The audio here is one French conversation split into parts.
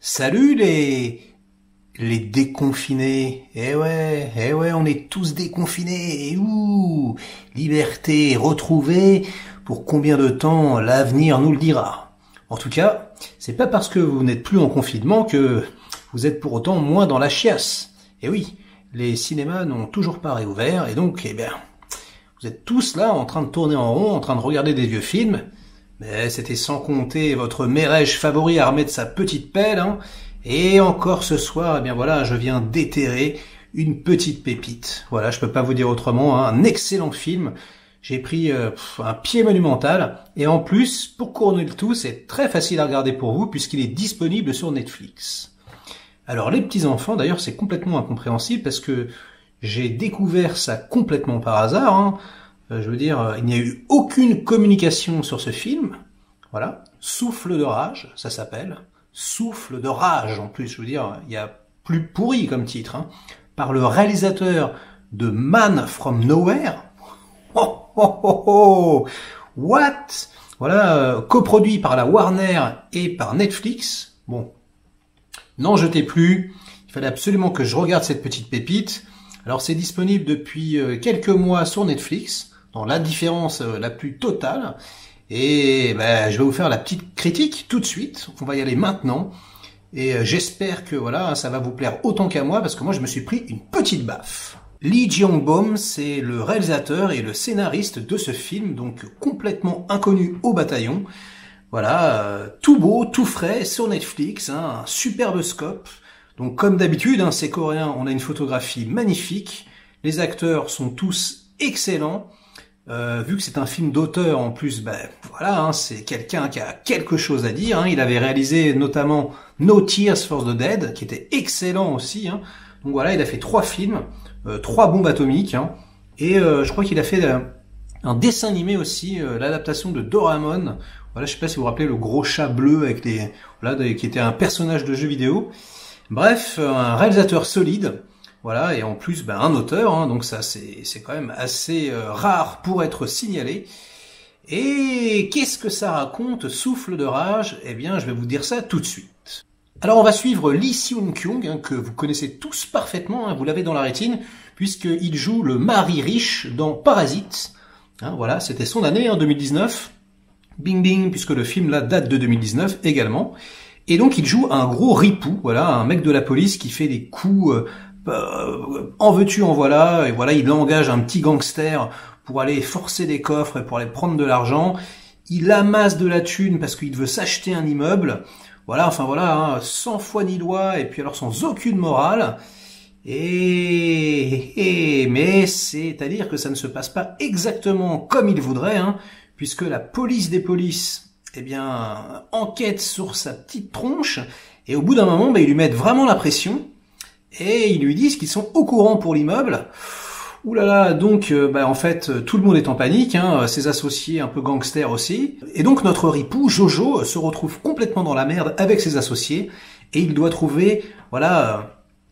Salut les déconfinés. Eh ouais, on est tous déconfinés. Ouh, liberté retrouvée. Pour combien de temps l'avenir nous le dira. En tout cas, c'est pas parce que vous n'êtes plus en confinement que vous êtes pour autant moins dans la chiasse. Et oui, les cinémas n'ont toujours pas réouvert et donc, vous êtes tous là en train de tourner en rond, en train de regarder des vieux films. Mais c'était sans compter votre mérège favori armé de sa petite pelle, hein. Et encore ce soir, je viens déterrer une petite pépite. Voilà, je peux pas vous dire autrement, hein. Un excellent film. J'ai pris un pied monumental. Et en plus, pour couronner le tout, c'est très facile à regarder pour vous puisqu'il est disponible sur Netflix. Alors les petits-enfants, d'ailleurs, c'est complètement incompréhensible parce que j'ai découvert ça complètement par hasard, hein. Il n'y a eu aucune communication sur ce film. Voilà. Souffle de rage, ça s'appelle. Souffle de rage, en plus, il y a plus pourri comme titre, hein. Par le réalisateur de Man from Nowhere. Oh, oh, oh, oh. What? Voilà, coproduit par la Warner et par Netflix. Bon. N'en jetez plus. Il fallait absolument que je regarde cette petite pépite. Alors, c'est disponible depuis quelques mois sur Netflix, dans l'indifférence la plus totale. Et je vais vous faire la petite critique tout de suite. On va y aller maintenant. Et j'espère que ça va vous plaire autant qu'à moi, parce que moi je me suis pris une petite baffe. Lee Jong-bom, c'est le réalisateur et le scénariste de ce film, donc complètement inconnu au bataillon. Voilà, tout beau, tout frais, sur Netflix, hein, un superbe scope. Donc comme d'habitude, hein, c'est coréen, on a une photographie magnifique. Les acteurs sont tous excellents. Vu que c'est un film d'auteur en plus, c'est quelqu'un qui a quelque chose à dire, hein. Il avait réalisé notamment No Tears for the Dead, qui était excellent aussi, hein. Donc voilà, il a fait 3 films, 3 bombes atomiques, hein. Et je crois qu'il a fait un dessin animé aussi, l'adaptation de Doraemon. Voilà, je sais pas si vous vous rappelez le gros chat bleu avec qui était un personnage de jeu vidéo. Bref, un réalisateur solide. Voilà, et en plus, un auteur, hein, donc ça c'est quand même assez rare pour être signalé. Et qu'est-ce que ça raconte, Souffle de rage? Eh bien, je vais vous dire ça tout de suite. Alors, on va suivre Lee Seung-kyung, hein, que vous connaissez tous parfaitement, hein, vous l'avez dans la rétine, puisqu'il joue le mari riche dans Parasite. Hein, voilà, c'était son année, en 2019. Bing bing, puisque le film là date de 2019 également. Et donc, il joue un gros ripou, voilà, un mec de la police qui fait des coups... en veux-tu, en voilà, et voilà, il engage un petit gangster pour aller forcer des coffres et pour aller prendre de l'argent. Il amasse de la thune parce qu'il veut s'acheter un immeuble. Voilà, hein, sans foi ni loi, et puis alors sans aucune morale. Mais c'est-à-dire que ça ne se passe pas exactement comme il voudrait, hein, puisque la police des polices, enquête sur sa petite tronche, et au bout d'un moment, ils lui mettent vraiment la pression. Et ils lui disent qu'ils sont au courant pour l'immeuble. Ouh là là, donc en fait tout le monde est en panique, hein, ses associés un peu gangsters aussi. Et donc notre ripou Jojo se retrouve complètement dans la merde avec ses associés et il doit trouver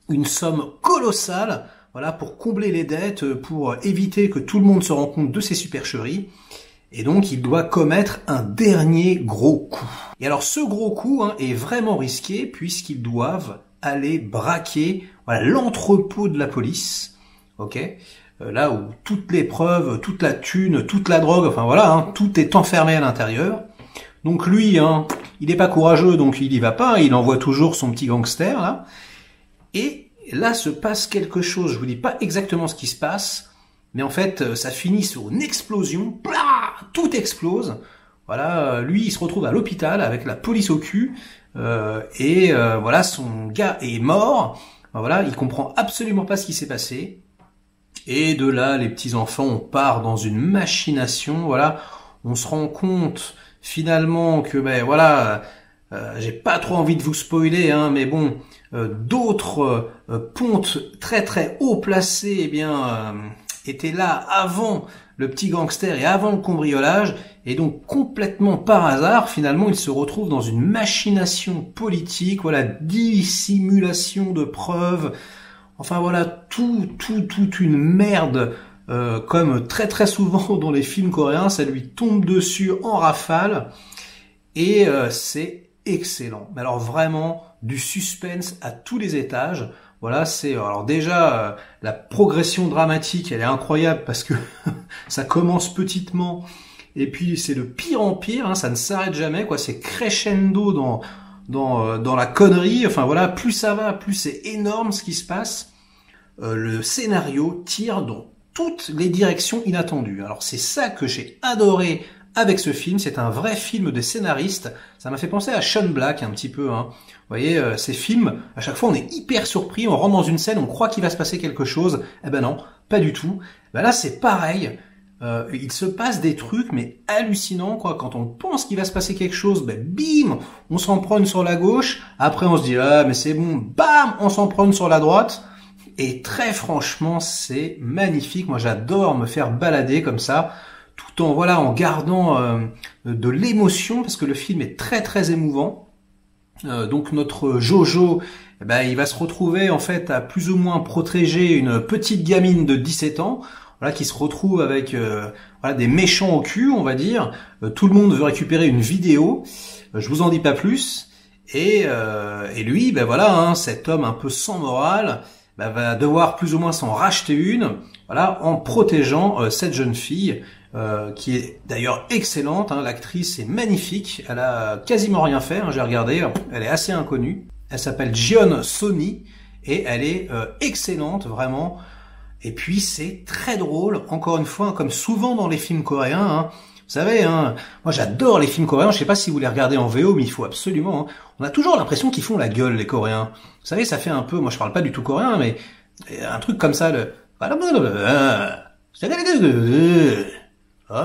une somme colossale pour combler les dettes, pour éviter que tout le monde se rende compte de ses supercheries. Et donc il doit commettre un dernier gros coup. Et alors ce gros coup, hein, est vraiment risqué puisqu'ils doivent aller braquer l'entrepôt de la police, là où toutes les preuves, toute la thune, toute la drogue, tout est enfermé à l'intérieur. Donc lui, hein, il n'est pas courageux, donc il y va pas, il envoie toujours son petit gangster là. Et là se passe quelque chose, je vous dis pas exactement ce qui se passe, mais en fait ça finit sur une explosion, tout explose. Voilà, lui il se retrouve à l'hôpital avec la police au cul. Son gars est mort. Il comprend absolument pas ce qui s'est passé. Et de là, les petits enfants, on part dans une machination. On se rend compte finalement que j'ai pas trop envie de vous spoiler, hein, mais bon, d'autres pontes très très haut placés, étaient là avant le petit gangster et avant le cambriolage, et donc complètement par hasard, finalement, il se retrouve dans une machination politique, dissimulation de preuves, toute une merde, comme très très souvent dans les films coréens, ça lui tombe dessus en rafale, et c'est excellent. Mais alors vraiment, du suspense à tous les étages. Voilà, c'est alors déjà la progression dramatique, elle est incroyable parce que ça commence petitement et puis c'est de pire en pire, hein, ça ne s'arrête jamais, quoi. C'est crescendo dans la connerie. Enfin voilà, plus ça va, plus c'est énorme ce qui se passe. Le scénario tire dans toutes les directions inattendues. Alors c'est ça que j'ai adoré avec ce film, c'est un vrai film des scénaristes. Ça m'a fait penser à Shane Black un petit peu, hein. Vous voyez, ces films, à chaque fois on est hyper surpris, on rentre dans une scène, on croit qu'il va se passer quelque chose. Eh ben non, pas du tout. Ben là c'est pareil, il se passe des trucs mais hallucinants, quoi. Quand on pense qu'il va se passer quelque chose, ben bim, on s'en prend une sur la gauche, après on se dit ah mais c'est bon, bam, on s'en prend une sur la droite. Et très franchement, c'est magnifique. Moi j'adore me faire balader comme ça, tout en voilà en gardant de l'émotion parce que le film est très très émouvant. Donc notre Jojo, eh ben, il va se retrouver en fait à plus ou moins protéger une petite gamine de 17 ans, voilà, qui se retrouve avec voilà, des méchants au cul, on va dire. Tout le monde veut récupérer une vidéo. Je vous en dis pas plus. Et lui, ben voilà, hein, cet homme un peu sans morale, ben, va devoir plus ou moins s'en racheter une, voilà, en protégeant cette jeune fille. Qui est d'ailleurs excellente, hein, l'actrice est magnifique, elle a quasiment rien fait, hein, j'ai regardé, elle est assez inconnue, elle s'appelle Jeon So-mi et elle est excellente vraiment, et puis c'est très drôle, encore une fois, comme souvent dans les films coréens, hein. Vous savez, hein, moi j'adore les films coréens, je sais pas si vous les regardez en VO, mais il faut absolument, hein. On a toujours l'impression qu'ils font la gueule les Coréens, vous savez, ça fait un peu, moi je parle pas du tout coréen, mais un truc comme ça, le... Ils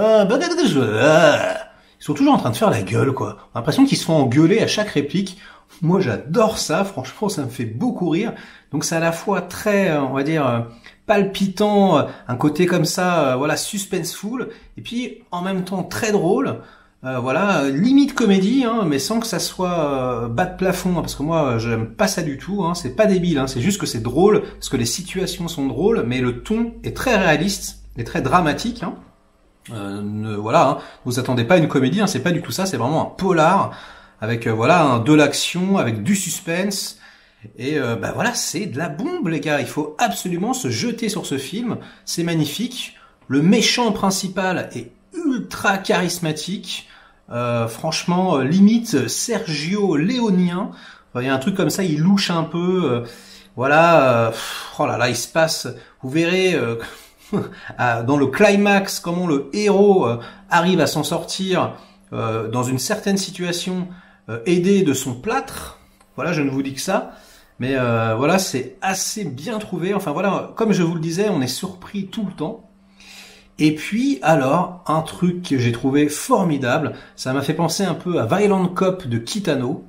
sont toujours en train de faire la gueule, quoi. On a l'impression qu'ils se font engueuler à chaque réplique. Moi, j'adore ça. Franchement, ça me fait beaucoup rire. Donc, c'est à la fois très, on va dire, palpitant, un côté comme ça, voilà, suspenseful, et puis en même temps très drôle. Voilà, limite comédie, hein, mais sans que ça soit bas de plafond, hein, parce que moi, j'aime pas ça du tout. Hein, c'est pas débile, hein, c'est juste que c'est drôle, parce que les situations sont drôles, mais le ton est très réaliste et très dramatique. Hein. Voilà, hein, vous attendez pas à une comédie, hein, c'est pas du tout ça, c'est vraiment un polar avec voilà, hein, de l'action, avec du suspense et bah voilà, c'est de la bombe les gars, il faut absolument se jeter sur ce film, c'est magnifique, le méchant principal est ultra charismatique, franchement limite Sergio Léonien, il y a un truc comme ça, il louche un peu, voilà, oh là là, il se passe, vous verrez dans le climax, comment le héros arrive à s'en sortir dans une certaine situation, aidé de son plâtre. Voilà, je ne vous dis que ça. Mais voilà, c'est assez bien trouvé. Enfin voilà, comme je vous le disais, on est surpris tout le temps. Et puis, alors, un truc que j'ai trouvé formidable, ça m'a fait penser un peu à Violent Cop de Kitano.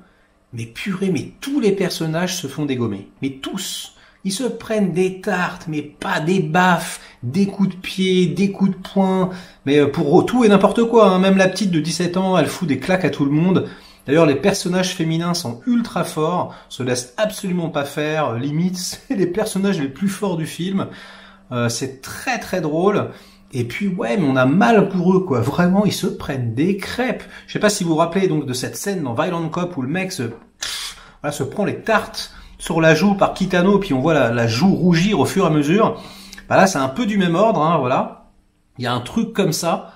Mais purée, mais tous les personnages se font dégommer. Mais tous. Ils se prennent des tartes, mais pas des baffes, des coups de pied, des coups de poing, mais pour tout et n'importe quoi, hein. Même la petite de 17 ans, elle fout des claques à tout le monde. D'ailleurs, les personnages féminins sont ultra forts, se laissent absolument pas faire, limite, c'est les personnages les plus forts du film. C'est très très drôle. Et puis ouais, mais on a mal pour eux, quoi. Vraiment, ils se prennent des crêpes. Je sais pas si vous vous rappelez donc de cette scène dans Violent Cop où le mec se prend les tartes sur la joue par Kitano, puis on voit la joue rougir au fur et à mesure. Bah là, c'est un peu du même ordre, hein, voilà. Il y a un truc comme ça.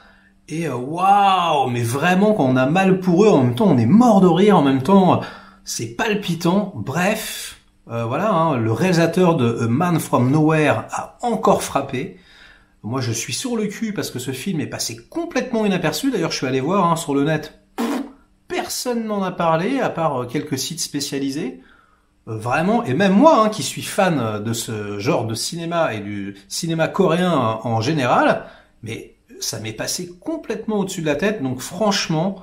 Et waouh, mais vraiment, quand on a mal pour eux, en même temps, on est mort de rire, en même temps, c'est palpitant. Bref, voilà, hein, le réalisateur de A Man From Nowhere a encore frappé. Moi, je suis sur le cul parce que ce film est passé complètement inaperçu. D'ailleurs, je suis allé voir hein, sur le net. Personne n'en a parlé, à part quelques sites spécialisés. Vraiment, et même moi, hein, qui suis fan de ce genre de cinéma et du cinéma coréen en général, mais ça m'est passé complètement au-dessus de la tête. Donc franchement,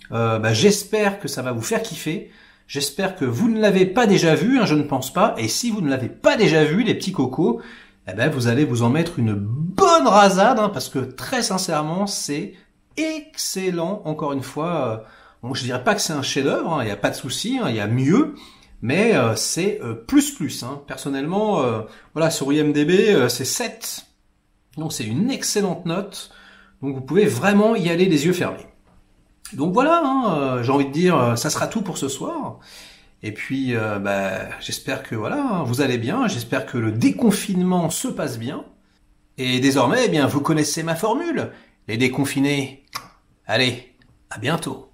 bah, j'espère que ça va vous faire kiffer. J'espère que vous ne l'avez pas déjà vu, hein, je ne pense pas. Et si vous ne l'avez pas déjà vu, les petits cocos, eh ben vous allez vous en mettre une bonne rasade, hein, parce que très sincèrement, c'est excellent. Encore une fois, bon, je dirais pas que c'est un chef-d'œuvre, hein, il n'y a pas de souci, hein, il y a mieux. Mais c'est plus. Hein. Personnellement, voilà, sur IMDb, c'est 7. Donc c'est une excellente note. Donc vous pouvez vraiment y aller les yeux fermés. Donc voilà, hein, j'ai envie de dire, ça sera tout pour ce soir. Et puis, j'espère que voilà, hein, vous allez bien. J'espère que le déconfinement se passe bien. Et désormais, eh bien, vous connaissez ma formule. Les déconfinés. Allez, à bientôt.